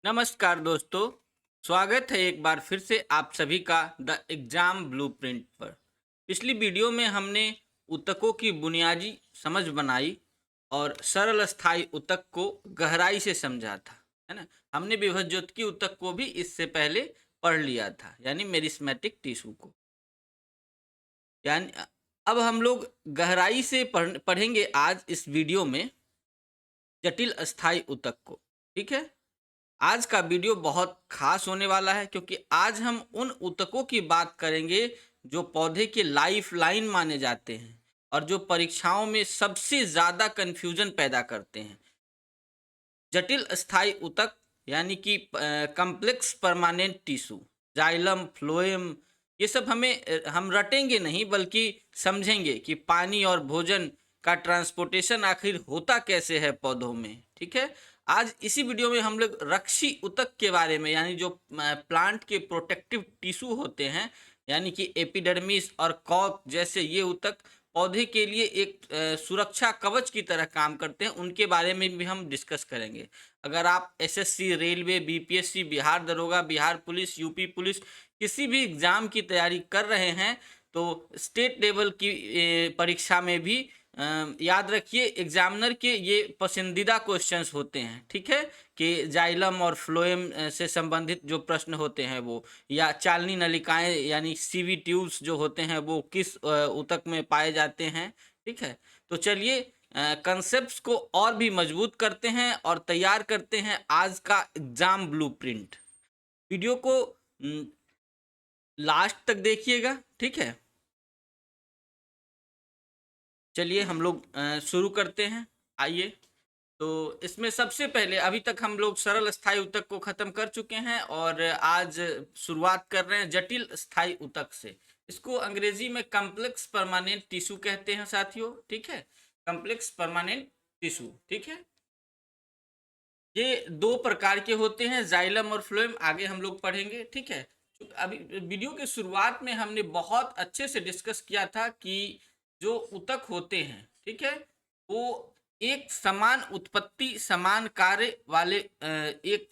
नमस्कार दोस्तों। स्वागत है एक बार फिर से आप सभी का द एग्जाम ब्लूप्रिंट पर। पिछली वीडियो में हमने ऊतकों की बुनियादी समझ बनाई और सरल स्थायी ऊतक को गहराई से समझा था, है ना। हमने विभज्योतकी ऊतक को भी इससे पहले पढ़ लिया था, यानी मेरिस्मेटिक टिश्यू को। यानी अब हम लोग गहराई से पढ़ेंगे आज इस वीडियो में जटिल अस्थायी ऊतक को। ठीक है। आज का वीडियो बहुत खास होने वाला है क्योंकि आज हम उन ऊतकों की बात करेंगे जो पौधे के लाइफ लाइन माने जाते हैं और जो परीक्षाओं में सबसे ज़्यादा कन्फ्यूजन पैदा करते हैं। जटिल अस्थायी ऊतक यानी कि complex permanent tissue, xylem, phloem, ये सब हम रटेंगे नहीं बल्कि समझेंगे कि पानी और भोजन का ट्रांसपोर्टेशन आखिर होता कैसे है पौधों में। ठीक है। आज इसी वीडियो में हम लोग रक्षी ऊतक के बारे में, यानी जो प्लांट के प्रोटेक्टिव टिश्यू होते हैं, यानी कि एपिडर्मिस और कॉर्क जैसे ये ऊतक पौधे के लिए एक सुरक्षा कवच की तरह काम करते हैं, उनके बारे में भी हम डिस्कस करेंगे। अगर आप एसएससी, रेलवे, बीपीएससी, बिहार दरोगा, बिहार पुलिस, यूपी पुलिस किसी भी एग्ज़ाम की तैयारी कर रहे हैं तो स्टेट लेवल की परीक्षा में भी याद रखिए एग्जामिनर के ये पसंदीदा क्वेश्चंस होते हैं। ठीक है, कि जाइलम और फ्लोएम से संबंधित जो प्रश्न होते हैं वो, या चालनी नलिकाएं यानी सीवी ट्यूब्स जो होते हैं वो किस ऊतक में पाए जाते हैं। ठीक है, तो चलिए कंसेप्ट्स को और भी मजबूत करते हैं और तैयार करते हैं आज का एग्जाम ब्लूप्रिंट। वीडियो को लास्ट तक देखिएगा। ठीक है, चलिए हम लोग शुरू करते हैं। आइए, तो इसमें सबसे पहले अभी तक हम लोग सरल स्थायी ऊतक को खत्म कर चुके हैं और आज शुरुआत कर रहे हैं जटिल स्थायी ऊतक से। इसको अंग्रेजी में कम्प्लेक्स परमानेंट टिश्यू कहते हैं साथियों। ठीक है, कम्प्लेक्स परमानेंट टिश्यू। ठीक है, ये दो प्रकार के होते हैं, जाइलम और फ्लोएम। आगे हम लोग पढ़ेंगे। ठीक है, अभी वीडियो के शुरुआत में हमने बहुत अच्छे से डिस्कस किया था कि जो ऊतक होते हैं, ठीक है, वो एक समान उत्पत्ति समान कार्य वाले एक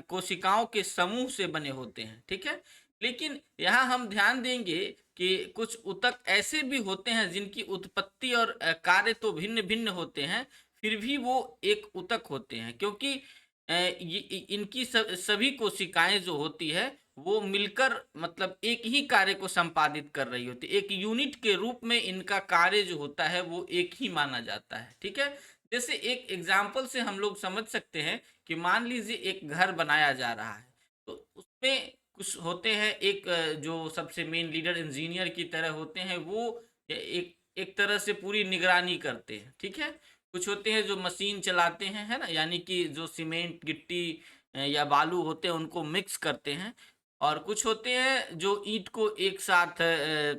कोशिकाओं के समूह से बने होते हैं। ठीक है, लेकिन यहाँ हम ध्यान देंगे कि कुछ ऊतक ऐसे भी होते हैं जिनकी उत्पत्ति और कार्य तो भिन्न भिन्न होते हैं, फिर भी वो एक ऊतक होते हैं क्योंकि इनकी सभी कोशिकाएं जो होती है वो मिलकर मतलब एक ही कार्य को संपादित कर रही होती है। एक यूनिट के रूप में इनका कार्य जो होता है वो एक ही माना जाता है। ठीक है, जैसे एक एग्जाम्पल से हम लोग समझ सकते हैं कि मान लीजिए एक घर बनाया जा रहा है, तो उसमें कुछ होते हैं, एक जो सबसे मेन लीडर इंजीनियर की तरह होते हैं, वो एक एक तरह से पूरी निगरानी करते हैं। ठीक है, कुछ होते हैं जो मशीन चलाते हैं, है ना, यानी कि जो सीमेंट, गिट्टी या बालू होते हैं उनको मिक्स करते हैं। और कुछ होते हैं जो ईंट को एक साथ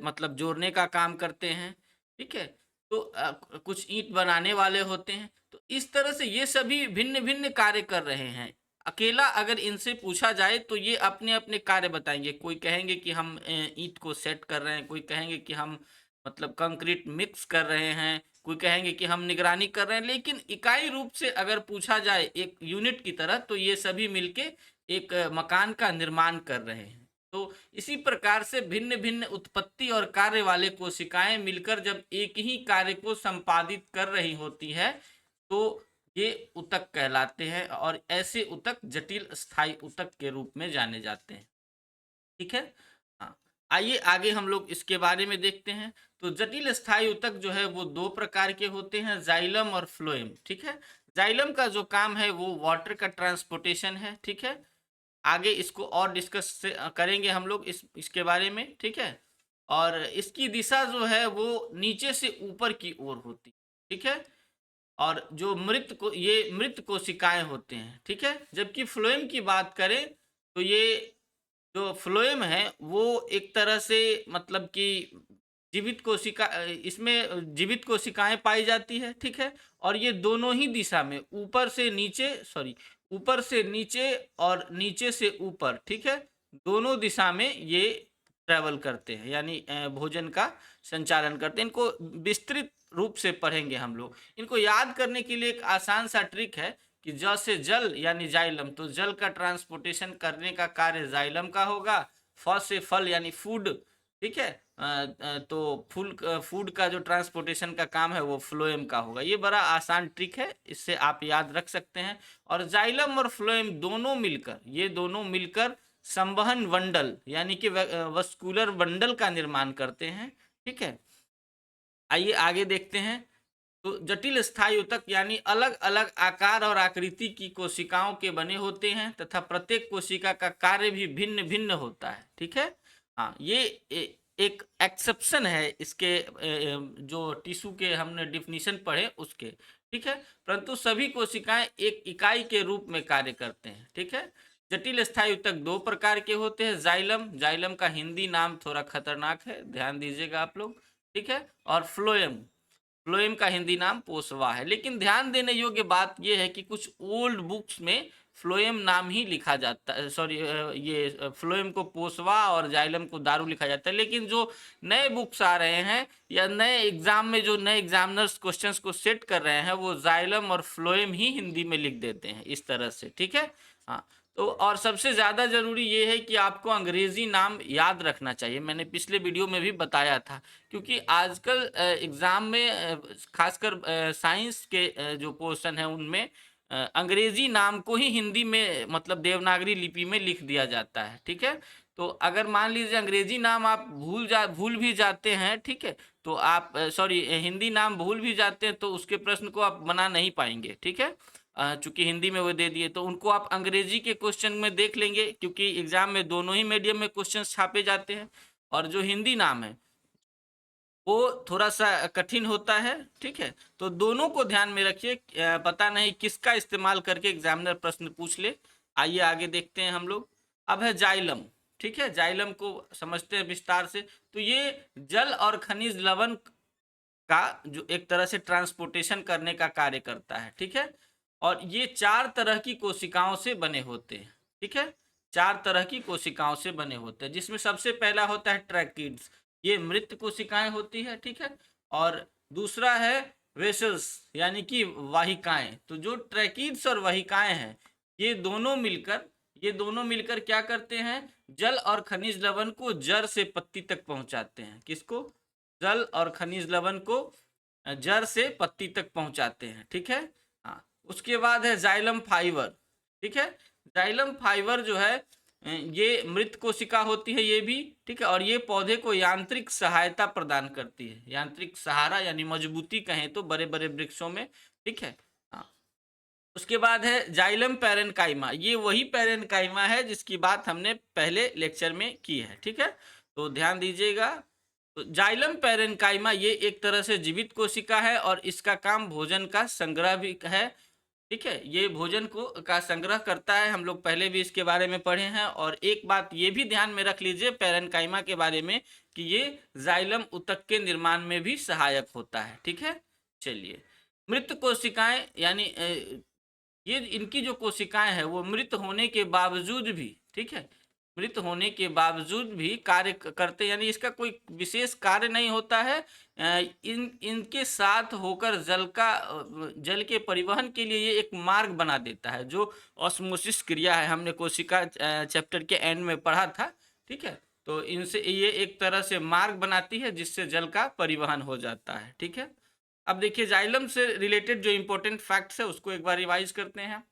मतलब जोड़ने का काम करते हैं। ठीक है, तो कुछ ईंट बनाने वाले होते हैं। तो इस तरह से ये सभी भिन्न भिन्न कार्य कर रहे हैं। अकेला अगर इनसे पूछा जाए तो ये अपने अपने कार्य बताएंगे। कोई कहेंगे कि हम ईंट को सेट कर रहे हैं, कोई कहेंगे कि हम मतलब कंक्रीट मिक्स कर रहे हैं, कोई कहेंगे कि हम निगरानी कर रहे हैं। लेकिन इकाई रूप से अगर पूछा जाए एक यूनिट की तरह, तो ये सभी मिलके एक मकान का निर्माण कर रहे हैं। तो इसी प्रकार से भिन्न भिन्न उत्पत्ति और कार्य वाले कोशिकाएं मिलकर जब एक ही कार्य को संपादित कर रही होती है तो ये ऊतक कहलाते हैं और ऐसे ऊतक जटिल स्थायी ऊतक के रूप में जाने जाते हैं। ठीक है, हाँ, आइए आगे हम लोग इसके बारे में देखते हैं। तो जटिल स्थायी ऊतक जो है वो दो प्रकार के होते हैं, जाइलम और फ्लोएम। ठीक है, जाइलम का जो काम है वो वाटर का ट्रांसपोर्टेशन है। ठीक है, आगे इसको और डिस्कस करेंगे हम लोग इसके बारे में। ठीक है, और इसकी दिशा जो है वो नीचे से ऊपर की ओर होती है। ठीक है, और जो मृत कोशिकाएं होते हैं। ठीक है, जबकि फ्लोएम की बात करें तो ये जो फ्लोएम है वो एक तरह से मतलब कि इसमें जीवित कोशिकाएं पाई जाती है। ठीक है, और ये दोनों ही दिशा में ऊपर से नीचे और नीचे से ऊपर, ठीक है, दोनों दिशा में ये ट्रेवल करते हैं, यानी भोजन का संचालन करते हैं। इनको विस्तृत रूप से पढ़ेंगे हम लोग। इनको याद करने के लिए एक आसान सा ट्रिक है कि ज से जल यानी जाइलम, तो जल का ट्रांसपोर्टेशन करने का कार्य जाइलम का होगा। फ से फल यानी फूड, ठीक है, तो फूड का जो ट्रांसपोर्टेशन का काम है वो फ्लोएम का होगा। ये बड़ा आसान ट्रिक है, इससे आप याद रख सकते हैं। और जाइलम और फ्लोएम दोनों मिलकर, ये दोनों मिलकर संवहन बंडल यानी कि वस्कुलर बंडल का निर्माण करते हैं, ठीक है। आइए आगे देखते हैं। तो जटिल स्थायी ऊतक यानी अलग अलग आकार और आकृति की कोशिकाओं के बने होते हैं तथा प्रत्येक कोशिका का कार्य भी भिन्न भिन्न होता है, ठीक है। हाँ, ये एक एक्सेप्शन है इसके, जो टिश्यू के हमने डिफिनीशन पढ़े उसके, ठीक है। परंतु सभी कोशिकाएं एक इकाई के रूप में कार्य करते हैं, ठीक है। जटिल स्थायी ऊतक दो प्रकार के होते हैं, जाइलम, जाइलम का हिंदी नाम थोड़ा खतरनाक है, ध्यान दीजिएगा आप लोग, ठीक है। और फ्लोएम, फ्लोएम का हिंदी नाम पोसवा है। लेकिन ध्यान देने योग्य बात यह है कि कुछ ओल्ड बुक्स में फ्लोएम नाम ही लिखा जाता है, सॉरी, ये फ्लोएम को पोसवा और जाइलम को दारू लिखा जाता है। लेकिन जो नए बुक्स आ रहे हैं या नए एग्जाम में जो नए एग्जामिनर्स क्वेश्चंस को सेट कर रहे हैं, वो जाइलम और फ्लोएम ही हिंदी में लिख देते हैं इस तरह से, ठीक है। हाँ, तो और सबसे ज़्यादा ज़रूरी ये है कि आपको अंग्रेजी नाम याद रखना चाहिए, मैंने पिछले वीडियो में भी बताया था। क्योंकि आजकल एग्ज़ाम में खासकर साइंस के जो पोर्शन है उनमें अंग्रेजी नाम को ही हिंदी में मतलब देवनागरी लिपि में लिख दिया जाता है, ठीक है। तो अगर मान लीजिए अंग्रेजी नाम आप भूल भी जाते हैं, ठीक है, तो आप सॉरी हिंदी नाम भूल भी जाते हैं तो उसके प्रश्न को आप बना नहीं पाएंगे, ठीक है। चूंकि हिंदी में वो दे दिए तो उनको आप अंग्रेजी के क्वेश्चन में देख लेंगे, क्योंकि एग्जाम में दोनों ही मीडियम में क्वेश्चन छापे जाते हैं। और जो हिंदी नाम है वो थोड़ा सा कठिन होता है, ठीक है। तो दोनों को ध्यान में रखिए, पता नहीं किसका इस्तेमाल करके एग्जामिनर प्रश्न पूछ ले। आइए आगे देखते हैं हम लोग। अब है जाइलम, ठीक है, जाइलम को समझते हैं विस्तार से। तो ये जल और खनिज लवण का जो एक तरह से ट्रांसपोर्टेशन करने का कार्य करता है, ठीक है। और ये 4 तरह की कोशिकाओं से बने होते हैं, ठीक है। 4 तरह की कोशिकाओं से बने होते हैं, जिसमें सबसे पहला होता है ट्रैकिड्स, ये मृत कोशिकाएं होती है, ठीक है। और दूसरा है वेसल्स यानी कि वाहिकाएं। तो जो ट्रैकिड्स और वाहिकाएं हैं ये दोनों मिलकर क्या करते हैं, जल और खनिज लवण को जड़ से पत्ती तक पहुंचाते हैं। किसको? जल और खनिज लवण को जड़ से पत्ती तक पहुंचाते हैं, ठीक है। हाँ, उसके बाद है जाइलम फाइबर, ठीक है। जाइलम फाइबर जो है ये मृत कोशिका होती है ये भी, ठीक है। और ये पौधे को यांत्रिक सहायता प्रदान करती है, यांत्रिक सहारा यानी मजबूती कहें तो बड़े बड़े वृक्षों में, ठीक है। हाँ, उसके बाद है जाइलम पैरेनकाइमा, ये वही पैरेनकाइमा है जिसकी बात हमने पहले लेक्चर में की है, ठीक है। तो ध्यान दीजिएगा। तो जाइलम पैरेनकाइमा ये एक तरह से जीवित कोशिका है और इसका काम भोजन का संग्रह भी है, ठीक है। ये भोजन को का संग्रह करता है, हम लोग पहले भी इसके बारे में पढ़े हैं। और एक बात ये भी ध्यान में रख लीजिए पैरेनकाइमा के बारे में कि ये जाइलम ऊतक के निर्माण में भी सहायक होता है, ठीक है। चलिए, मृत कोशिकाएं यानी ये इनकी जो कोशिकाएं हैं वो मृत होने के बावजूद भी, ठीक है, मृत होने के बावजूद भी कार्य करते, यानी इसका कोई विशेष कार्य नहीं होता है। इनके साथ होकर जल के परिवहन के लिए ये एक मार्ग बना देता है, जो ऑस्मोसिस क्रिया है, हमने कोशिका चैप्टर के एंड में पढ़ा था, ठीक है। तो इनसे ये एक तरह से मार्ग बनाती है जिससे जल का परिवहन हो जाता है, ठीक है। अब देखिए जाइलम से रिलेटेड जो इंपॉर्टेंट फैक्ट्स है उसको एक बार रिवाइज करते हैं।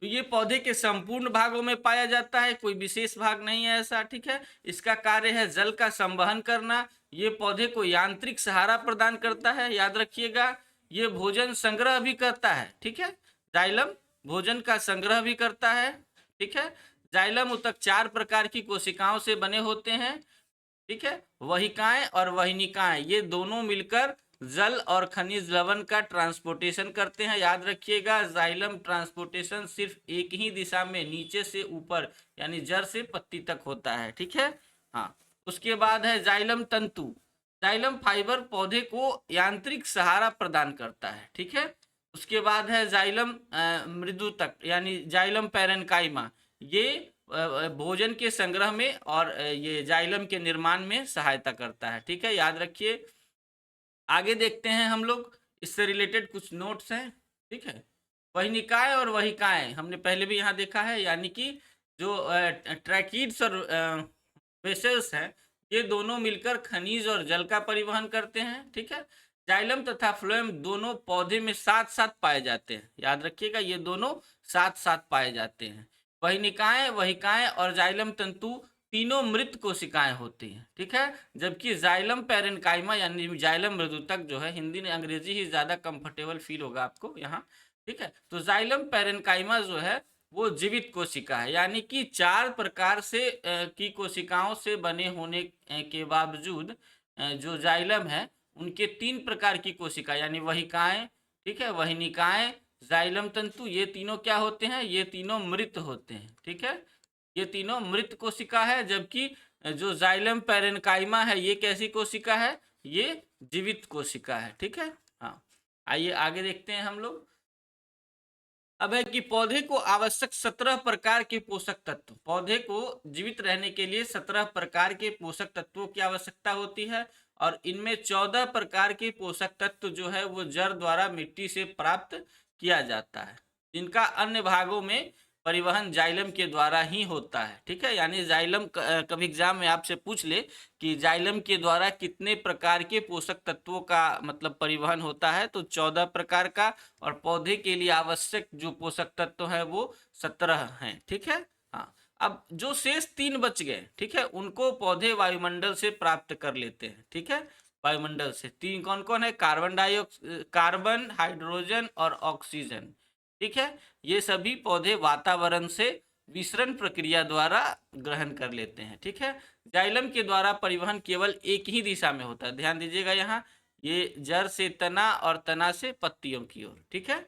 तो ये पौधे के संपूर्ण भागों में पाया जाता है, कोई विशेष भाग नहीं है ऐसा, ठीक है। इसका कार्य है जल का संवहन करना, ये पौधे को यांत्रिक सहारा प्रदान करता है, याद रखिएगा। ये भोजन संग्रह भी करता है, ठीक है, जाइलम भोजन का संग्रह भी करता है, ठीक है। जाइलम ऊतक 4 प्रकार की कोशिकाओं से बने होते हैं, ठीक है। वहिकाएं और वहिनिकाएं ये दोनों मिलकर जल और खनिज लवण का ट्रांसपोर्टेशन करते हैं, याद रखिएगा। जाइलम ट्रांसपोर्टेशन सिर्फ एक ही दिशा में नीचे से ऊपर यानी जड़ से पत्ती तक होता है, ठीक है। हाँ, उसके बाद है जाइलम तंतु, जाइलम फाइबर पौधे को यांत्रिक सहारा प्रदान करता है, ठीक है। उसके बाद है जाइलम मृदुतक यानी जाइलम पैरेनकाइमा, ये भोजन के संग्रह में और ये जाइलम के निर्माण में सहायता करता है, ठीक है, याद रखिए। आगे देखते हैं हम लोग, इससे रिलेटेड कुछ नोट्स हैं, ठीक है। वहिनिकाएं और वहिकाएं हमने पहले भी यहाँ देखा है, यानी कि जो ट्रैकिड्स और वेसल्स हैं, ये दोनों मिलकर खनिज और जल का परिवहन करते हैं। ठीक है, जाइलम तथा फ्लोएम दोनों पौधे में साथ साथ पाए जाते हैं, याद रखिएगा, ये दोनों साथ साथ पाए जाते हैं। वहिनिकाएं, वहिकाएं और जाइलम तंतु तीनों मृत कोशिकाएं होती हैं। ठीक है, जबकि जाइलम पैरेन्काइमा यानी जाइलम मृदुतक जो है, हिंदी ने अंग्रेजी ही ज्यादा कंफर्टेबल फील होगा आपको यहाँ। ठीक है, तो जाइलम पैरेन्काइमा जो है वो जीवित कोशिका है, यानी कि 4 प्रकार से की कोशिकाओं से बने होने के बावजूद जो जाइलम है उनके 3 प्रकार की कोशिका यानी वहिकाएं, ठीक है, वहिनिकाएं, जाइलम तंतु, ये तीनों क्या होते हैं, ये तीनों मृत होते हैं। ठीक है, ये तीनों मृत कोशिका है, जबकि जो जाइलम पैरेन्काइमा है ये कैसी कोशिका है, ये जीवित कोशिका है। ठीक है, हाँ, आइए आगे देखते हैं हम लोग। अब है कि पौधे को आवश्यक 17 प्रकार के पोषक तत्व, पौधे को जीवित रहने के लिए 17 प्रकार के पोषक तत्वों की आवश्यकता होती है, और इनमें 14 प्रकार के पोषक तत्व जो है वो जड़ द्वारा मिट्टी से प्राप्त किया जाता है, जिनका अन्य भागों में परिवहन जाइलम के द्वारा ही होता है। ठीक है, यानी जाइलम कभी एग्जाम में आपसे पूछ ले कि जाइलम के द्वारा कितने प्रकार के पोषक तत्वों का मतलब परिवहन होता है, तो 14 प्रकार का, और पौधे के लिए आवश्यक जो पोषक तत्व है वो 17 हैं। ठीक है, हाँ, अब जो शेष 3 बच गए, ठीक है, उनको पौधे वायुमंडल से प्राप्त कर लेते हैं। ठीक है, वायुमंडल से 3 कौन कौन है, कार्बन, हाइड्रोजन और ऑक्सीजन। ठीक है, ये सभी पौधे वातावरण से विसरण प्रक्रिया द्वारा ग्रहण कर लेते हैं। ठीक है, जाइलम के द्वारा परिवहन केवल एक ही दिशा में होता है, ध्यान दीजिएगा यहाँ, ये जड़ से तना और तना से पत्तियों की ओर। ठीक है,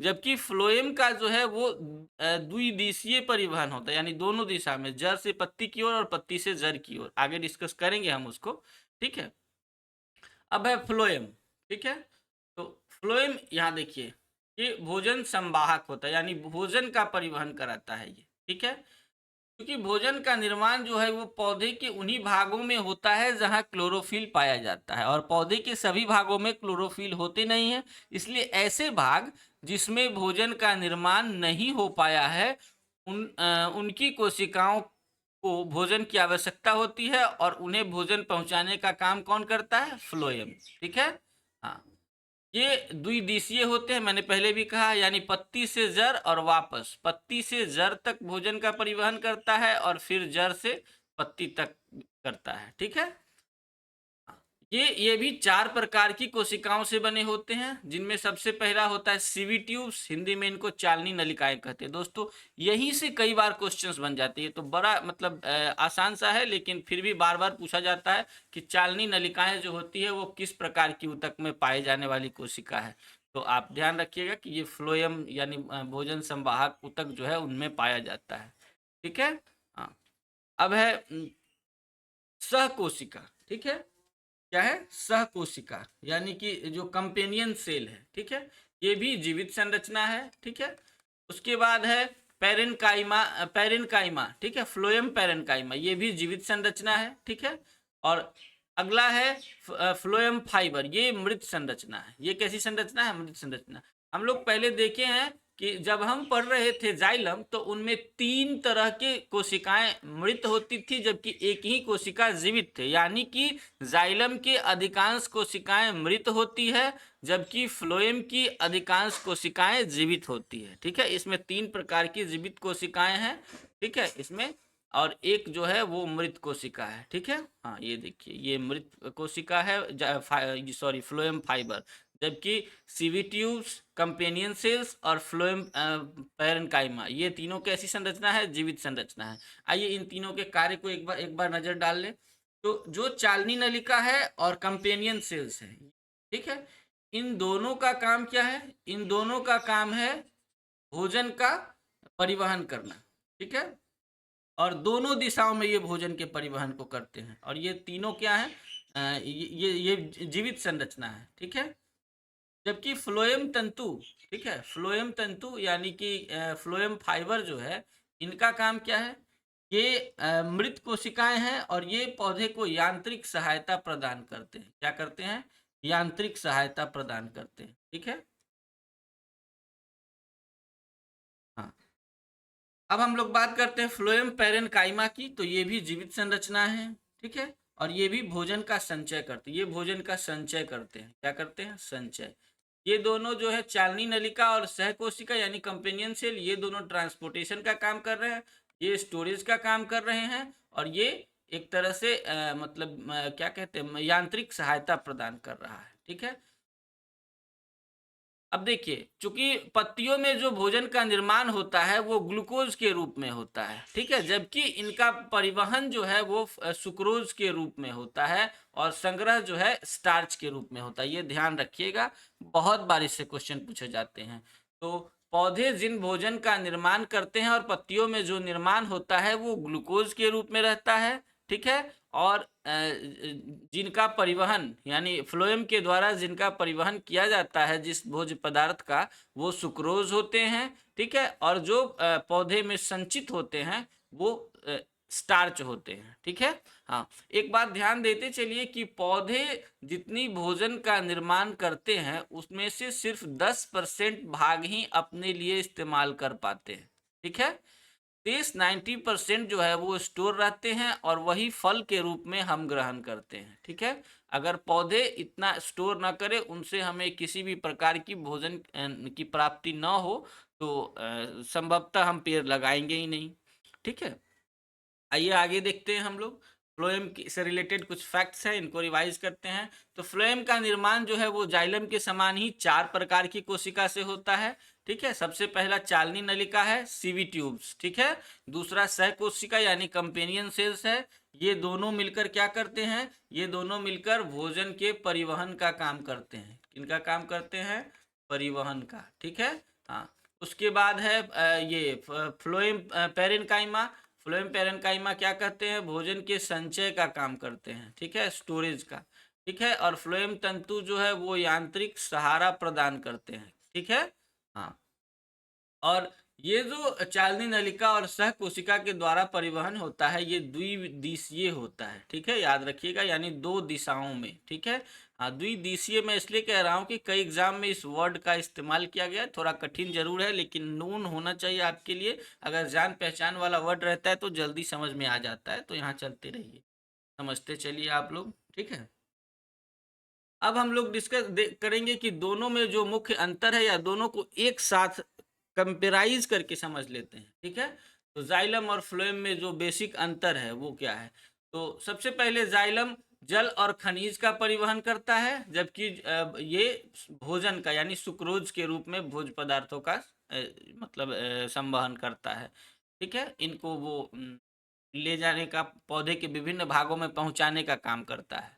जबकि फ्लोएम का जो है वो द्विदिशीय परिवहन होता है, यानी दोनों दिशा में, जड़ से पत्ती की ओर और पत्ती से जड़ की ओर, आगे डिस्कस करेंगे हम उसको। ठीक है, अब है फ्लोएम। ठीक है, तो फ्लोएम यहाँ देखिए, ये भोजन संवाहक होता है, यानी भोजन का परिवहन कराता है ये। ठीक है, क्योंकि भोजन का निर्माण जो है वो पौधे के उन्हीं भागों में होता है जहां क्लोरोफिल पाया जाता है, और पौधे के सभी भागों में क्लोरोफिल होते नहीं है, इसलिए ऐसे भाग जिसमें भोजन का निर्माण नहीं हो पाया है उनकी कोशिकाओं को भोजन की आवश्यकता होती है, और उन्हें भोजन पहुंचाने का काम कौन करता है, फ्लोएम। ठीक है, हाँ, ये द्विदिशीय होते हैं, मैंने पहले भी कहा, यानी पत्ती से जड़ और वापस, पत्ती से जड़ तक भोजन का परिवहन करता है और फिर जड़ से पत्ती तक करता है। ठीक है, ये भी 4 प्रकार की कोशिकाओं से बने होते हैं, जिनमें सबसे पहला होता है सीवी ट्यूब्स, हिंदी में इनको चालनी नलिकाएं कहते हैं। दोस्तों यहीं से कई बार क्वेश्चंस बन जाते हैं, तो बड़ा मतलब आसान सा है, लेकिन फिर भी बार बार पूछा जाता है कि चालनी नलिकाएं जो होती है वो किस प्रकार की ऊतक में पाए जाने वाली कोशिका है। तो आप ध्यान रखिएगा कि ये फ्लोएम यानी भोजन संवाहक ऊतक जो है उनमें पाया जाता है। ठीक है, हाँ, अब है सहकोशिका। ठीक है, क्या है, सहकोशिका, यानी कि जो कंपेनियन सेल है। ठीक है, ये भी जीवित संरचना है। ठीक है, उसके बाद है पेरेन्काइमा, पेरेन्काइमा, ठीक है, फ्लोएम पेरेन्काइमा, ये भी जीवित संरचना है। ठीक है, और अगला है फ्लोएम फाइबर, ये मृत संरचना है। ये कैसी संरचना है, मृत संरचना। हम लोग पहले देखे हैं कि जब हम पढ़ रहे थे जाइलम, तो उनमें 3 तरह के कोशिकाएं मृत होती थी, जबकि एक ही कोशिका जीवित थे, यानी कि जाइलम के अधिकांश कोशिकाएं मृत होती है, जबकि फ्लोएम की अधिकांश कोशिकाएं जीवित होती है। ठीक है, इसमें 3 प्रकार की जीवित कोशिकाएं हैं। ठीक है, इसमें, और एक जो है वो मृत कोशिका है। ठीक है, हाँ, ये देखिए, ये मृत कोशिका है, सॉरी, फ्लोएम फाइबर, जबकि सीवी ट्यूब्स, कंपेनियन सेल्स और फ्लोएम पैरेन्काइमा, ये तीनों कैसी संरचना है, जीवित संरचना है। आइए इन तीनों के कार्य को एक बार नजर डाल लें। तो जो चालनी नलिका है और कंपेनियन सेल्स है, ठीक है, इन दोनों का काम क्या है, इन दोनों का काम है भोजन का परिवहन करना। ठीक है, और दोनों दिशाओं में ये भोजन के परिवहन को करते हैं, और ये तीनों क्या है, ये जीवित संरचना है। ठीक है, जबकि फ्लोएम तंतु, ठीक है, फ्लोएम तंतु यानी कि फ्लोएम फाइबर जो है, इनका काम क्या है, ये मृत कोशिकाएं हैं, और ये पौधे को यांत्रिक सहायता प्रदान करते हैं। क्या करते हैं, यांत्रिक सहायता प्रदान करते हैं। ठीक है, अब हम लोग बात करते हैं फ्लोएम पैरेन्काइमा की। तो ये भी जीवित संरचना है, ठीक है, और ये भी भोजन का संचय करते हैं। ये भोजन का संचय करते हैं, क्या करते हैं, संचय। ये दोनों जो है चालनी नलिका और सहकोशिका यानी कंपेनियन सेल, ये दोनों ट्रांसपोर्टेशन का काम कर रहे हैं, ये स्टोरेज का काम कर रहे हैं, और ये एक तरह से मतलब क्या कहते हैं, यांत्रिक सहायता प्रदान कर रहा है, ठीक है। अब देखिए, चूंकि पत्तियों में जो भोजन का निर्माण होता है वो ग्लूकोज के रूप में होता है, ठीक है, जबकि इनका परिवहन जो है वो सुक्रोज के रूप में होता है, और संग्रह जो है स्टार्च के रूप में होता है। ये ध्यान रखिएगा, बहुत बार इससे क्वेश्चन पूछे जाते हैं। तो पौधे जिन भोजन का निर्माण करते हैं और पत्तियों में जो निर्माण होता है वो ग्लूकोज के रूप में रहता है, ठीक है, और जिनका परिवहन यानी फ्लोएम के द्वारा जिनका परिवहन किया जाता है जिस भोज्य पदार्थ का, वो सुक्रोज होते हैं, ठीक है, और जो पौधे में संचित होते हैं वो स्टार्च होते हैं, ठीक है। हाँ, एक बात ध्यान देते चलिए कि पौधे जितनी भोजन का निर्माण करते हैं उसमें से सिर्फ 10% भाग ही अपने लिए इस्तेमाल कर पाते हैं, ठीक है। 30-90% जो है वो स्टोर रहते हैं और वही फल के रूप में हम ग्रहण करते हैं, ठीक है। अगर पौधे इतना स्टोर ना करें, उनसे हमें किसी भी प्रकार की भोजन की प्राप्ति ना हो, तो संभवतः हम पेड़ लगाएंगे ही नहीं, ठीक है। आइए आगे देखते हैं हम लोग। फ्लोएम से रिलेटेड कुछ फैक्ट्स हैं, इनको रिवाइज करते हैं। तो फ्लोएम का निर्माण जो है वो जाइलम के समान ही 4 प्रकार की कोशिका से होता है, ठीक है। सबसे पहला चालनी नलिका है, सीवी ट्यूब्स, ठीक है। दूसरा सहकोशिका यानी कंपेनियन सेल्स है। ये दोनों मिलकर क्या करते हैं, ये दोनों मिलकर भोजन के परिवहन का काम करते हैं। किनका काम करते हैं, परिवहन का, ठीक है। हाँ, उसके बाद है ये फ्लोएम पैरेन्काइमा। फ्लोएम पैरेन्काइमा क्या करते हैं, भोजन के संचय का काम करते हैं, ठीक है, स्टोरेज का, ठीक है। और फ्लोएम तंतु जो है वो यांत्रिक सहारा प्रदान करते हैं, ठीक है। हाँ, और ये जो चालनी नलिका और सह कोशिका के द्वारा परिवहन होता है ये द्विदिशीय होता है, ठीक है, याद रखिएगा, यानी 2 दिशाओं में, ठीक है। हाँ, द्विदिशीय मैं इसलिए कह रहा हूँ कि कई एग्जाम में इस वर्ड का इस्तेमाल किया गया है, थोड़ा कठिन जरूर है लेकिन नून होना चाहिए आपके लिए। अगर जान पहचान वाला वर्ड रहता है तो जल्दी समझ में आ जाता है, तो यहाँ चलते रहिए, समझते चलिए आप लोग, ठीक है। अब हम लोग डिस्कस करेंगे कि दोनों में जो मुख्य अंतर है या दोनों को एक साथ कंपेराइज करके समझ लेते हैं, ठीक है। तो जाइलम और फ्लोएम में जो बेसिक अंतर है वो क्या है। तो सबसे पहले जाइलम जल और खनिज का परिवहन करता है, जबकि ये भोजन का यानी सुक्रोज के रूप में भोज्य पदार्थों का मतलब संवहन करता है, ठीक है। इनको वो ले जाने का, पौधे के विभिन्न भागों में पहुंचाने का काम करता है,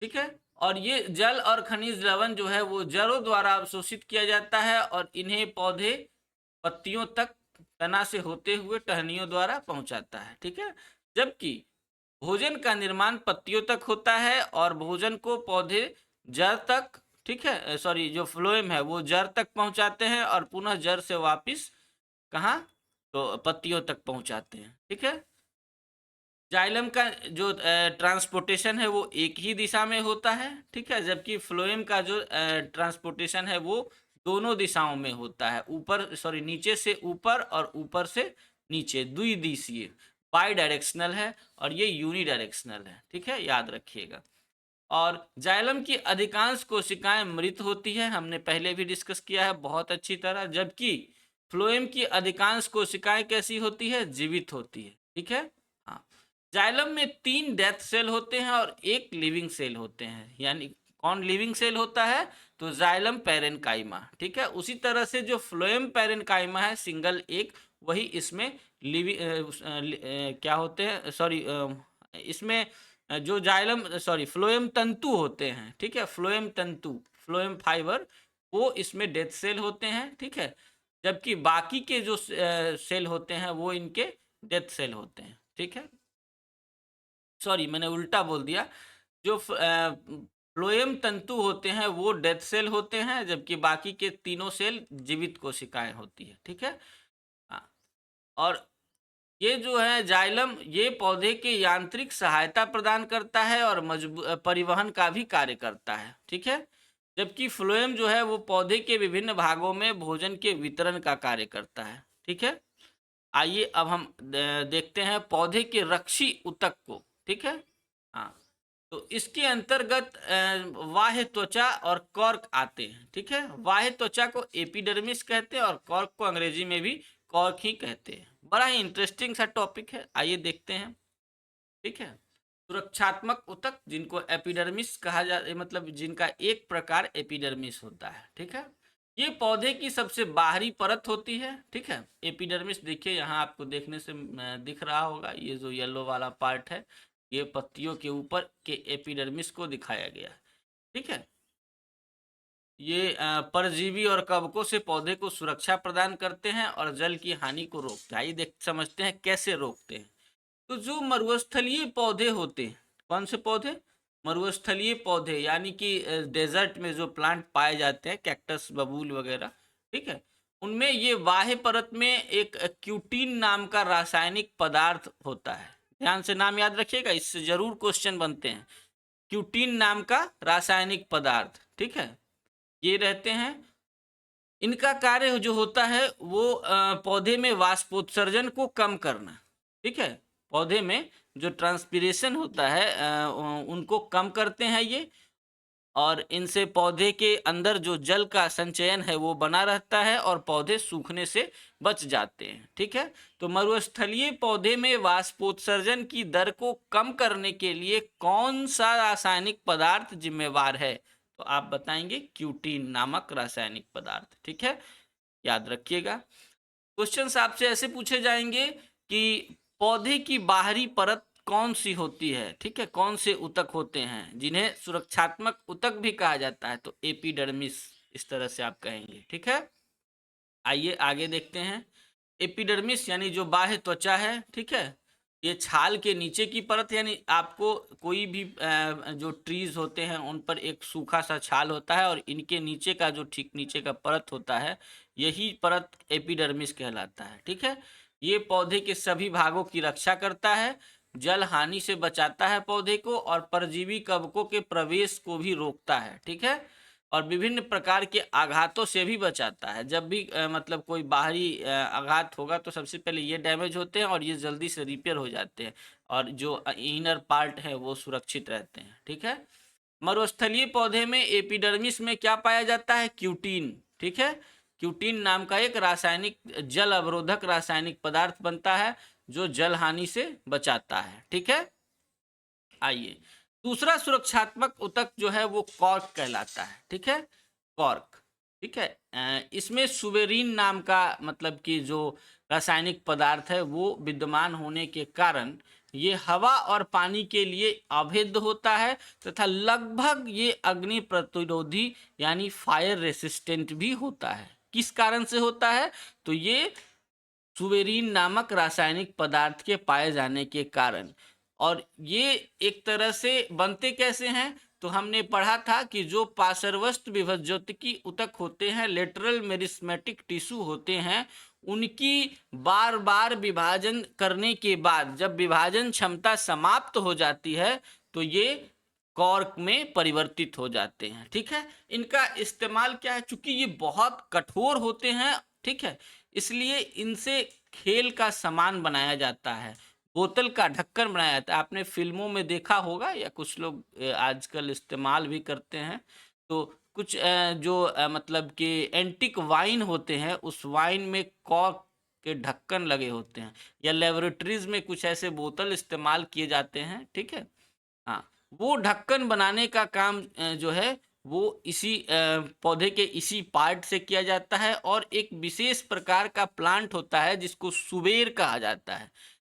ठीक है। और ये जल और खनिज लवण जो है वो जड़ों द्वारा अवशोषित किया जाता है और इन्हें पौधे पत्तियों तक तना से होते हुए टहनियों द्वारा पहुंचाता है, ठीक है। जबकि भोजन का निर्माण पत्तियों तक होता है और भोजन को पौधे जड़ तक, ठीक है, सॉरी, जो फ्लोएम है वो जड़ तक पहुंचाते हैं और पुनः जड़ से वापिस कहाँ, तो पत्तियों तक पहुंचाते हैं, ठीक है। जाइलम का जो ट्रांसपोर्टेशन है वो एक ही दिशा में होता है, ठीक है, जबकि फ्लोएम का जो ट्रांसपोर्टेशन है वो दोनों दिशाओं में होता है, ऊपर सॉरी नीचे से ऊपर और ऊपर से नीचे, द्विदिशीय, बाई डायरेक्शनल है, और ये यूनी डायरेक्शनल है, ठीक है, याद रखिएगा। और जाइलम की अधिकांश कोशिकाएं मृत होती है, हमने पहले भी डिस्कस किया है बहुत अच्छी तरह, जबकि फ्लोएम की अधिकांश कोशिकाएं कैसी होती है, जीवित होती है, ठीक है। हाँ, जाइलम में 3 डेथ सेल होते हैं और 1 लिविंग सेल होते हैं, यानी कौन लिविंग सेल होता है, तो जाइलम पैरेन्काइमा, ठीक है। उसी तरह से जो फ्लोएम पैरेन्काइमा है सिंगल एक, वही इसमें लिविंग क्या होते हैं, सॉरी, इसमें जो जाइलम सॉरी फ्लोएम तंतु होते हैं, ठीक है, फ्लोएम तंतु, फ्लोएम फाइबर, वो इसमें डेथ सेल होते हैं, ठीक है। जबकि बाकी के जो सेल होते हैं वो इनके डेथ सेल होते हैं, ठीक है। सॉरी, मैंने उल्टा बोल दिया। जो फ्लोएम तंतु होते हैं वो डेथ सेल होते हैं, जबकि बाकी के तीनों सेल जीवित कोशिकाएं होती है, ठीक है। हाँ, और ये जो है जाइलम, ये पौधे के यांत्रिक सहायता प्रदान करता है और परिवहन का भी कार्य करता है, ठीक है। जबकि फ्लोएम जो है वो पौधे के विभिन्न भागों में भोजन के वितरण का कार्य करता है, ठीक है। आइए अब हम देखते हैं पौधे के रक्षी ऊतक को, ठीक है। हाँ, तो इसके अंतर्गत बाह्य त्वचा और कॉर्क आते हैं, ठीक है। बाह्य त्वचा को एपिडर्मिस कहते हैं और कॉर्क को अंग्रेजी में भी कॉर्क ही कहते हैं। बड़ा ही इंटरेस्टिंग सा टॉपिक है, आइए देखते हैं, ठीक है। सुरक्षात्मक ऊतक जिनको एपिडर्मिस कहा जाता है, मतलब जिनका एक प्रकार एपिडर्मिस होता है, ठीक है। ये पौधे की सबसे बाहरी परत होती है, ठीक है। एपिडर्मिस देखिए यहाँ आपको देखने से दिख रहा होगा, ये जो येलो वाला पार्ट है ये पत्तियों के ऊपर के एपिडर्मिस को दिखाया गया है, ठीक है। ये परजीवी और कवकों से पौधे को सुरक्षा प्रदान करते हैं और जल की हानि को रोकते हैं। आइए देख समझते हैं कैसे रोकते हैं। तो जो मरुस्थलीय पौधे होते हैं, कौन से पौधे? मरुस्थलीय पौधे, यानी कि डेजर्ट में जो प्लांट पाए जाते हैं, कैक्टस, बबूल वगैरह, ठीक है। उनमें ये बाह्य परत में एक क्यूटीन नाम का रासायनिक पदार्थ होता है। ध्यान से नाम याद रखिएगा, इससे जरूर क्वेश्चन बनते हैं। क्यूटीन नाम का रासायनिक पदार्थ, ठीक है, ये रहते हैं। इनका कार्य जो होता है वो पौधे में वाष्पोत्सर्जन को कम करना, ठीक है। पौधे में जो ट्रांसपीरेशन होता है उनको कम करते हैं ये, और इनसे पौधे के अंदर जो जल का संचयन है वो बना रहता है और पौधे सूखने से बच जाते हैं, ठीक है। तो मरुस्थलीय पौधे में वाष्पोत्सर्जन की दर को कम करने के लिए कौन सा रासायनिक पदार्थ जिम्मेवार है? तो आप बताएंगे क्यूटीन नामक रासायनिक पदार्थ, ठीक है, याद रखिएगा। क्वेश्चंस आपसे ऐसे पूछे जाएंगे कि पौधे की बाहरी परत कौन सी होती है, ठीक है, कौन से ऊतक होते हैं जिन्हें सुरक्षात्मक ऊतक भी कहा जाता है? तो एपिडर्मिस, इस तरह से आप कहेंगे, ठीक है। आइए आगे देखते हैं। एपिडर्मिस यानी जो बाह्य त्वचा है, ठीक है, ये छाल के नीचे की परत, यानी आपको कोई भी जो ट्रीज होते हैं उन पर एक सूखा सा छाल होता है और इनके नीचे का जो ठीक नीचे का परत होता है यही परत एपिडर्मिस कहलाता है, ठीक है। ये पौधे के सभी भागों की रक्षा करता है, जल हानि से बचाता है पौधे को और परजीवी कवकों के प्रवेश को भी रोकता है, ठीक है, और विभिन्न प्रकार के आघातों से भी बचाता है। जब भी मतलब कोई बाहरी आघात होगा तो सबसे पहले ये डैमेज होते हैं और ये जल्दी से रिपेयर हो जाते हैं और जो इनर पार्ट है वो सुरक्षित रहते हैं, ठीक है। मरुस्थलीय पौधे में एपिडर्मिस में क्या पाया जाता है? क्यूटीन, ठीक है। क्यूटीन नाम का एक रासायनिक जल अवरोधक रासायनिक पदार्थ बनता है जो जल हानि से बचाता है, ठीक है। आइए दूसरा सुरक्षात्मक ऊतक जो है वो कॉर्क कहलाता है, ठीक है, कॉर्क, ठीक है। इसमें सुबेरीन नाम का मतलब कि जो रासायनिक पदार्थ है वो विद्यमान होने के कारण ये हवा और पानी के लिए अभेद्य होता है तथा लगभग ये अग्नि प्रतिरोधी यानी फायर रेसिस्टेंट भी होता है। किस कारण से होता है? तो ये सुबेरीन नामक रासायनिक पदार्थ के पाए जाने के कारण। और ये एक तरह से बनते कैसे हैं? तो हमने पढ़ा था कि जो पार्श्वस्थ विभज्योतिकी ऊतक होते हैं, लेटरल मेरिस्मेटिक टिश्यू होते हैं, उनकी बार बार विभाजन करने के बाद जब विभाजन क्षमता समाप्त हो जाती है तो ये कॉर्क में परिवर्तित हो जाते हैं, ठीक है। इनका इस्तेमाल क्या है? चूंकि ये बहुत कठोर होते हैं, ठीक है, इसलिए इनसे खेल का सामान बनाया जाता है, बोतल का ढक्कन बनाया जाता है। आपने फिल्मों में देखा होगा या कुछ लोग आजकल इस्तेमाल भी करते हैं। तो कुछ जो मतलब कि एंटिक वाइन होते हैं उस वाइन में कॉर्क के ढक्कन लगे होते हैं, या लेबोरेटरीज में कुछ ऐसे बोतल इस्तेमाल किए जाते हैं, ठीक है। हाँ, वो ढक्कन बनाने का काम जो है वो इसी पौधे के इसी पार्ट से किया जाता है। और एक विशेष प्रकार का प्लांट होता है जिसको सुबेर कहा जाता है,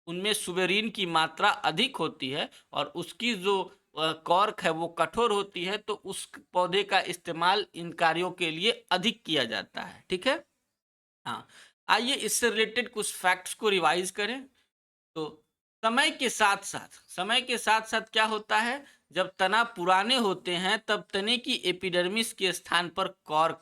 उनमें सुबेरीन की मात्रा अधिक होती है और उसकी जो कॉर्क है वो कठोर होती है, तो उस पौधे का इस्तेमाल इन कार्यों के लिए अधिक किया जाता है, ठीक है। हाँ, आइए इससे रिलेटेड कुछ फैक्ट्स को रिवाइज करें। तो समय के साथ साथ क्या होता है? जब तना पुराने होते हैं तब तने की एपिडर्मिस के स्थान पर कॉर्क,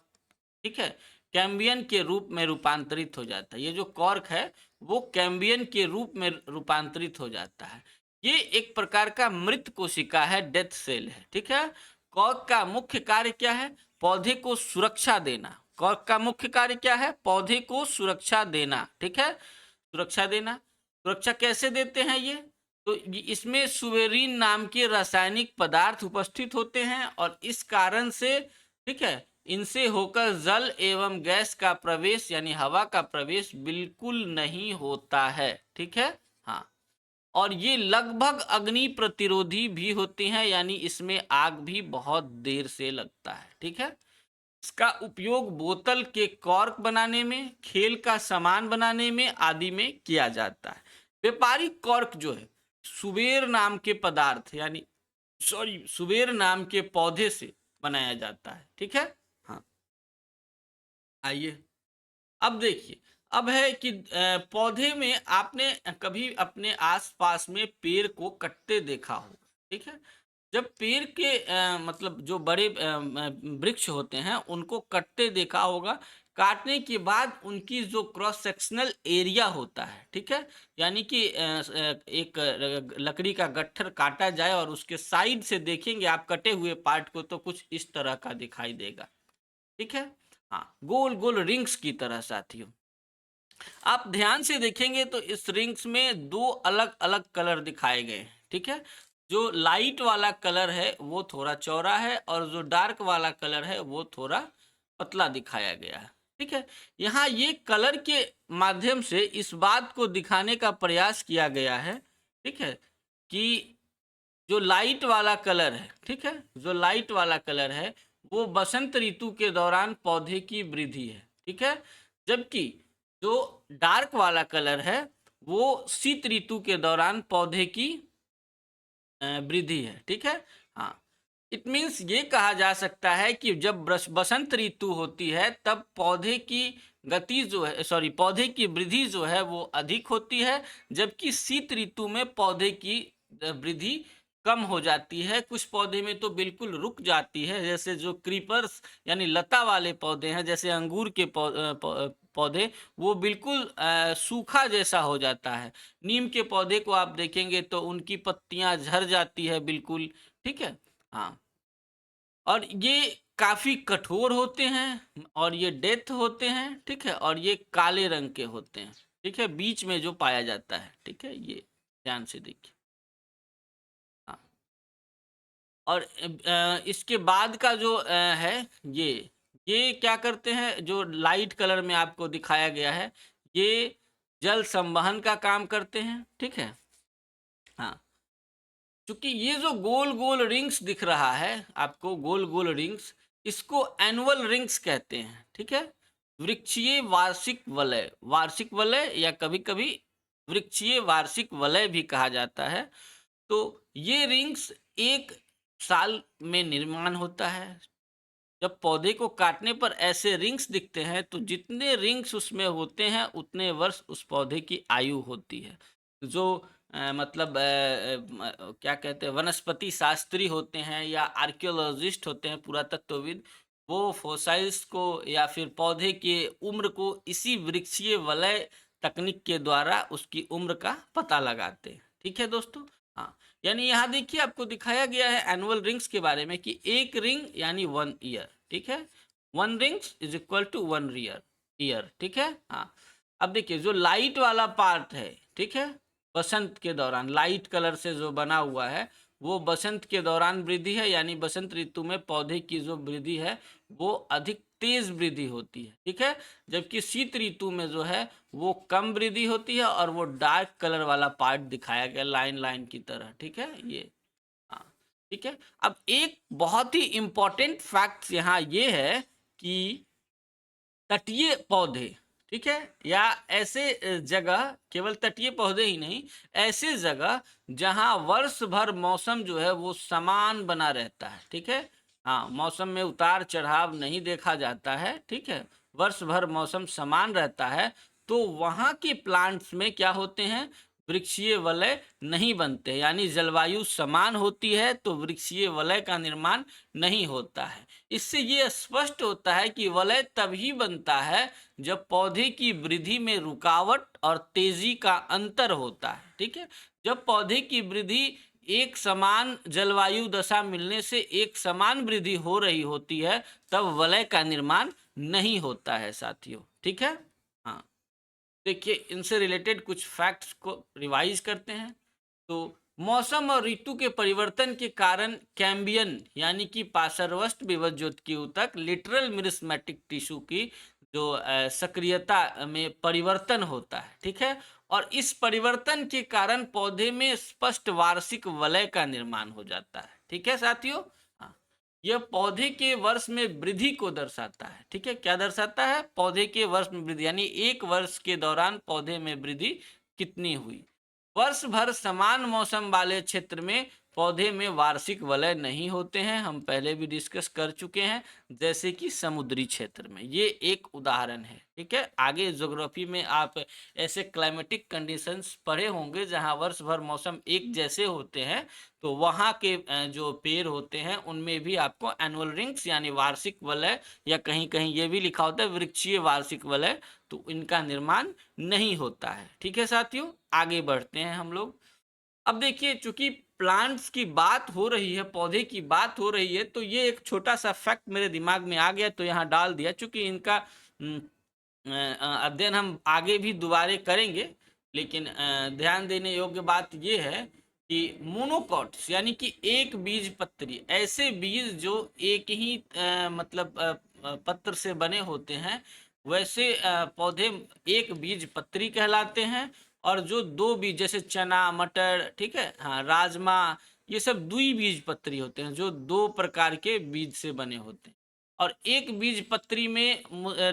ठीक है, कैम्बियन के रूप में रूपांतरित हो जाता है। ये जो कॉर्क है वो कैम्बियन के रूप में रूपांतरित हो जाता है। ये एक प्रकार का मृत कोशिका है, डेथ सेल है, ठीक है। कॉर्क का मुख्य कार्य क्या है? पौधे को सुरक्षा देना। कॉर्क का मुख्य कार्य क्या है? पौधे को सुरक्षा देना, ठीक है। सुरक्षा देना। सुरक्षा कैसे देते हैं ये? तो इसमें सुवेरिन नाम के रासायनिक पदार्थ उपस्थित होते हैं और इस कारण से, ठीक है, इनसे होकर जल एवं गैस का प्रवेश यानी हवा का प्रवेश बिल्कुल नहीं होता है, ठीक है। हाँ, और ये लगभग अग्नि प्रतिरोधी भी होती हैं, यानी इसमें आग भी बहुत देर से लगता है, ठीक है। इसका उपयोग बोतल के कॉर्क बनाने में, खेल का सामान बनाने में आदि में किया जाता है। व्यापारिक कॉर्क जो है सुबेर नाम के पदार्थ यानी सुबेर नाम के पौधे से बनाया जाता है, ठीक है। हाँ, आइए अब देखिए, अब है कि पौधे में आपने कभी अपने आसपास में पेड़ को कटते देखा होगा, ठीक है। जब पेड़ के मतलब जो बड़े वृक्ष होते हैं उनको कटते देखा होगा, काटने के बाद उनकी जो क्रॉस सेक्शनल एरिया होता है, ठीक है, यानी कि एक लकड़ी का गट्ठर काटा जाए और उसके साइड से देखेंगे आप कटे हुए पार्ट को तो कुछ इस तरह का दिखाई देगा, ठीक है। हाँ, गोल गोल रिंग्स की तरह साथियों। आप ध्यान से देखेंगे तो इस रिंग्स में दो अलग अलग कलर दिखाए गए हैं, ठीक है। जो लाइट वाला कलर है वो थोड़ा चौड़ा है और जो डार्क वाला कलर है वो थोड़ा पतला दिखाया गया है, ठीक है। यहाँ ये कलर के माध्यम से इस बात को दिखाने का प्रयास किया गया है, ठीक है, कि जो लाइट वाला कलर है, ठीक है, जो लाइट वाला कलर है वो बसंत ऋतु के दौरान पौधे की वृद्धि है, ठीक है। जबकि जो डार्क वाला कलर है वो शीत ऋतु के दौरान पौधे की वृद्धि है, ठीक है। हाँ, इट मीन्स ये कहा जा सकता है कि जब बसंत ऋतु होती है तब पौधे की गति जो है, सॉरी, पौधे की वृद्धि जो है वो अधिक होती है, जबकि शीत ऋतु में पौधे की वृद्धि कम हो जाती है। कुछ पौधे में तो बिल्कुल रुक जाती है, जैसे जो क्रीपर्स यानी लता वाले पौधे हैं, जैसे अंगूर के पौधे, वो बिल्कुल सूखा जैसा हो जाता है। नीम के पौधे को आप देखेंगे तो उनकी पत्तियां झड़ जाती है बिल्कुल, ठीक है। हाँ, और ये काफी कठोर होते हैं और ये डेथ होते हैं, ठीक है, और ये काले रंग के होते हैं, ठीक है, बीच में जो पाया जाता है, ठीक है, ये ध्यान से देखिए। हाँ, और इसके बाद का जो है ये क्या करते हैं, जो लाइट कलर में आपको दिखाया गया है, ये जल संवहन का काम करते हैं, ठीक है। हाँ, क्योंकि ये जो गोल गोल रिंग्स दिख रहा है आपको, गोल गोल रिंग्स, इसको एनुअल रिंग्स कहते हैं, ठीक है। वृक्षीय वार्षिक वलय, वार्षिक वलय या कभी कभी वृक्षीय वार्षिक वलय भी कहा जाता है। तो ये रिंग्स एक साल में निर्माण होता है। जब पौधे को काटने पर ऐसे रिंग्स दिखते हैं तो जितने रिंग्स उसमें होते हैं उतने वर्ष उस पौधे की आयु होती है। जो मतलब क्या कहते हैं, वनस्पति शास्त्री होते हैं या आर्कियोलॉजिस्ट होते हैं, पुरातत्वविद, वो फोसाइल्स को या फिर पौधे के उम्र को इसी वृक्षीय वलय तकनीक के द्वारा उसकी उम्र का पता लगाते हैं, ठीक है दोस्तों। हाँ, यानी यहाँ देखिए आपको दिखाया गया है एनुअल रिंग्स के बारे में कि एक रिंग यानी 1 ईयर, ठीक है, 1 rings is equal to 1 year, ठीक है। हाँ, अब देखिए जो लाइट वाला पार्ट है, ठीक है, बसंत के दौरान लाइट कलर से जो बना हुआ है वो बसंत के दौरान वृद्धि है, यानी बसंत ऋतु में पौधे की जो वृद्धि है वो अधिक तेज वृद्धि होती है, ठीक है। जबकि शीत ऋतु में जो है वो कम वृद्धि होती है और वो डार्क कलर वाला पार्ट दिखाया गया लाइन लाइन की तरह, ठीक है, ये। हाँ, ठीक है। अब एक बहुत ही इंपॉर्टेंट फैक्ट यहाँ ये है कि तटीय पौधे, ठीक है, या ऐसे जगह, केवल तटीय पौधे ही नहीं, ऐसे जगह जहां वर्ष भर मौसम जो है वो समान बना रहता है, ठीक है। हाँ, मौसम में उतार चढ़ाव नहीं देखा जाता है, ठीक है, वर्ष भर मौसम समान रहता है, तो वहां के प्लांट्स में क्या होते हैं, वृक्षीय वलय नहीं बनते, यानी जलवायु समान होती है तो वृक्षीय वलय का निर्माण नहीं होता है। इससे ये स्पष्ट होता है कि वलय तभी बनता है जब पौधे की वृद्धि में रुकावट और तेजी का अंतर होता है, ठीक है। जब पौधे की वृद्धि एक समान जलवायु दशा मिलने से एक समान वृद्धि हो रही होती है तब वलय का निर्माण नहीं होता है साथियों, ठीक है। हाँ, देखिए इनसे रिलेटेड कुछ फैक्ट्स को रिवाइज करते हैं। तो मौसम और ऋतु के परिवर्तन के कारण कैम्बियन यानी कि पार्श्वस्थ विभज्योत ऊतक लिटरल मिरिस्मेटिक टिश्यू की जो सक्रियता में परिवर्तन होता है, ठीक है। और इस परिवर्तन के कारण पौधे में स्पष्ट वार्षिक वलय का निर्माण हो जाता है, ठीक है साथियों। हाँ, यह पौधे के वर्ष में वृद्धि को दर्शाता है, ठीक है। क्या दर्शाता है? पौधे के वर्ष में वृद्धि, यानी एक वर्ष के दौरान पौधे में वृद्धि कितनी हुई। वर्ष भर समान मौसम वाले क्षेत्र में पौधे में वार्षिक वलय नहीं होते हैं, हम पहले भी डिस्कस कर चुके हैं, जैसे कि समुद्री क्षेत्र में। ये एक उदाहरण है, ठीक है। आगे ज्योग्राफी में आप ऐसे क्लाइमेटिक कंडीशंस पढ़े होंगे जहां वर्ष भर मौसम एक जैसे होते हैं, तो वहां के जो पेड़ होते हैं उनमें भी आपको एनुअल रिंग्स यानी वार्षिक वलय, या कहीं कहीं ये भी लिखा होता है वृक्षीय वार्षिक वलय, तो इनका निर्माण नहीं होता है, ठीक है साथियों। आगे बढ़ते हैं हम लोग। अब देखिए, चूंकि प्लांट्स की बात हो रही है, पौधे की बात हो रही है, तो ये एक छोटा सा फैक्ट मेरे दिमाग में आ गया तो यहाँ डाल दिया। चूंकि इनका अध्ययन हम आगे भी दोबारे करेंगे, लेकिन ध्यान देने योग्य बात ये है कि मोनोकॉट्स यानी कि एक बीज पत्री, ऐसे बीज जो एक ही मतलब पत्र से बने होते हैं, वैसे पौधे एक बीज पत्री कहलाते हैं। और जो दो बीज, जैसे चना, मटर, ठीक है, हाँ, राजमा, ये सब द्विबीजपत्री होते हैं, जो दो प्रकार के बीज से बने होते हैं। और एक बीज पत्री में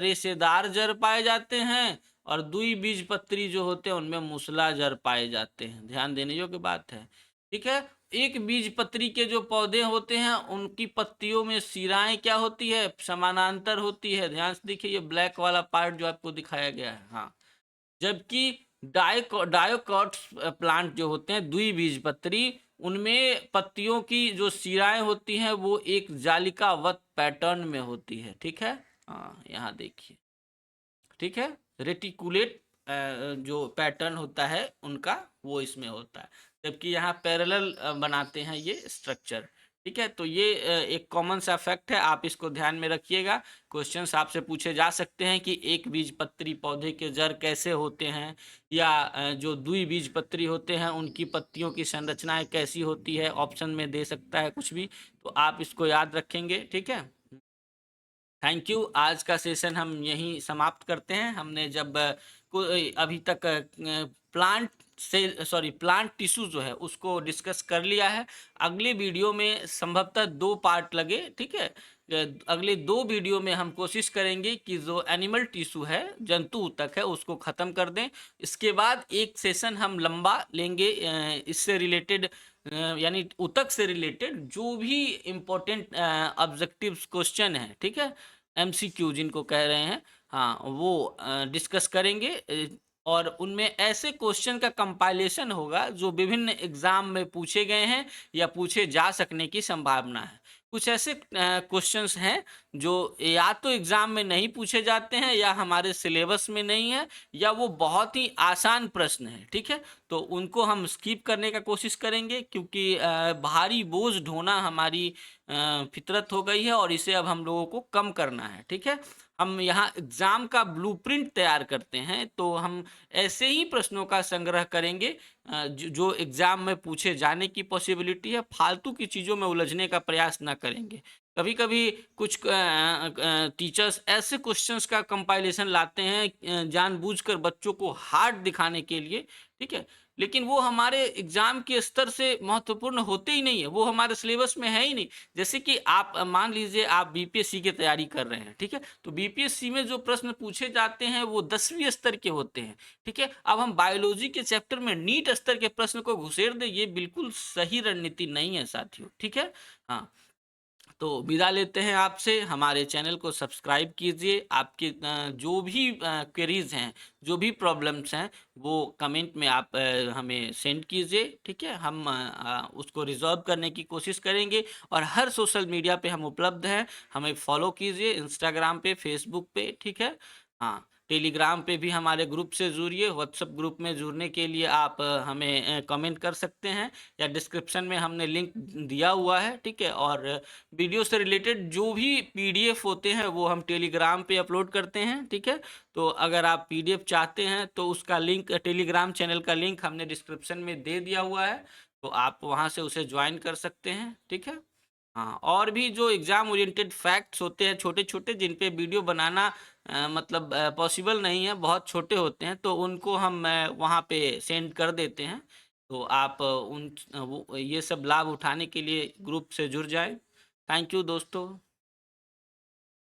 रेशेदार जड़ पाए जाते हैं, और द्विबीजपत्री जो होते हैं उनमें मूसला जड़ पाए जाते हैं। ध्यान देने योग्य बात है, ठीक है। एक बीज पत्री के जो पौधे होते हैं उनकी पत्तियों में शिराएं क्या होती है? समानांतर होती है। ध्यान से देखिए, ये ब्लैक वाला पार्ट जो आपको दिखाया गया है, हाँ। जबकि डायोकॉट्स प्लांट जो होते हैं द्विबीजपत्री, उनमें पत्तियों की जो शिराएं होती हैं वो एक जालिकावत पैटर्न में होती है, ठीक है। हाँ, यहाँ देखिए, ठीक है, रेटिकुलेट जो पैटर्न होता है उनका, वो इसमें होता है। जबकि यहाँ पैरेलल बनाते हैं ये स्ट्रक्चर, ठीक है। तो ये एक कॉमन सा फैक्ट है, आप इसको ध्यान में रखिएगा। क्वेश्चंस आपसे पूछे जा सकते हैं कि एक बीजपत्री पौधे के जड़ कैसे होते हैं, या जो द्विबीजपत्री होते हैं उनकी पत्तियों की संरचनाएं कैसी होती है, ऑप्शन में दे सकता है कुछ भी, तो आप इसको याद रखेंगे, ठीक है। Thank you. आज का सेशन हम यहीं समाप्त करते हैं। हमने जब अभी तक प्लांट टिश्यू जो है उसको डिस्कस कर लिया है। अगले वीडियो में संभवतः 2 पार्ट लगे, ठीक है। अगले 2 वीडियो में हम कोशिश करेंगे कि जो एनिमल टिश्यू है, जंतु ऊतक है, उसको ख़त्म कर दें। इसके बाद एक सेशन हम लंबा लेंगे इससे रिलेटेड, यानी ऊतक से रिलेटेड जो भी इम्पोर्टेंट ऑब्जेक्टिव क्वेश्चन है, ठीक है, एमसीक्यू जिनको कह रहे हैं, हाँ, वो डिस्कस करेंगे। और उनमें ऐसे क्वेश्चन का कंपाइलेशन होगा जो विभिन्न एग्जाम में पूछे गए हैं या पूछे जा सकने की संभावना है। कुछ ऐसे क्वेश्चंस हैं जो या तो एग्जाम में नहीं पूछे जाते हैं, या हमारे सिलेबस में नहीं है, या वो बहुत ही आसान प्रश्न है, ठीक है। तो उनको हम स्किप करने का कोशिश करेंगे, क्योंकि भारी बोझ ढोना हमारी फितरत हो गई है, और इसे अब हम लोगों को कम करना है, ठीक है। हम यहाँ एग्जाम का ब्लूप्रिंट तैयार करते हैं, तो हम ऐसे ही प्रश्नों का संग्रह करेंगे जो एग्जाम में पूछे जाने की पॉसिबिलिटी है। फालतू की चीज़ों में उलझने का प्रयास ना करेंगे। कभी कभी कुछ टीचर्स ऐसे क्वेश्चंस का कंपाइलेशन लाते हैं जानबूझकर बच्चों को हार्ड दिखाने के लिए, ठीक है, लेकिन वो हमारे एग्जाम के स्तर से महत्वपूर्ण होते ही नहीं है, वो हमारे सिलेबस में है ही नहीं। जैसे कि आप मान लीजिए आप बीपीएससी की तैयारी कर रहे हैं, ठीक है, तो बीपीएससी में जो प्रश्न पूछे जाते हैं वो 10वीं स्तर के होते हैं, ठीक है। अब हम बायोलॉजी के चैप्टर में नीट स्तर के प्रश्न को घुसेड़ दें, ये बिल्कुल सही रणनीति नहीं है साथियों, ठीक है। हाँ, तो विदा लेते हैं आपसे। हमारे चैनल को सब्सक्राइब कीजिए। आपके जो भी क्वेरीज हैं, जो भी प्रॉब्लम्स हैं, वो कमेंट में आप हमें सेंड कीजिए, ठीक है। हम उसको रिजॉल्व करने की कोशिश करेंगे। और हर सोशल मीडिया पे हम उपलब्ध हैं, हमें फॉलो कीजिए, इंस्टाग्राम पे, फेसबुक पे, ठीक है। हाँ, टेलीग्राम पे भी हमारे ग्रुप से जुड़िए। व्हाट्सएप ग्रुप में जुड़ने के लिए आप हमें कमेंट कर सकते हैं, या डिस्क्रिप्शन में हमने लिंक दिया हुआ है, ठीक है। और वीडियो से रिलेटेड जो भी पीडीएफ होते हैं वो हम टेलीग्राम पे अपलोड करते हैं, ठीक है। तो अगर आप पीडीएफ चाहते हैं तो उसका लिंक, टेलीग्राम चैनल का लिंक हमने डिस्क्रिप्शन में दे दिया हुआ है, तो आप वहाँ से उसे ज्वाइन कर सकते हैं, ठीक है। हाँ, और भी जो एग्जाम ओरिएंटेड फैक्ट्स होते हैं छोटे छोटे, जिन पे वीडियो बनाना मतलब पॉसिबल नहीं है, बहुत छोटे होते हैं, तो उनको हम वहाँ पे सेंड कर देते हैं। तो आप ये सब लाभ उठाने के लिए ग्रुप से जुड़ जाएं। थैंक यू दोस्तों।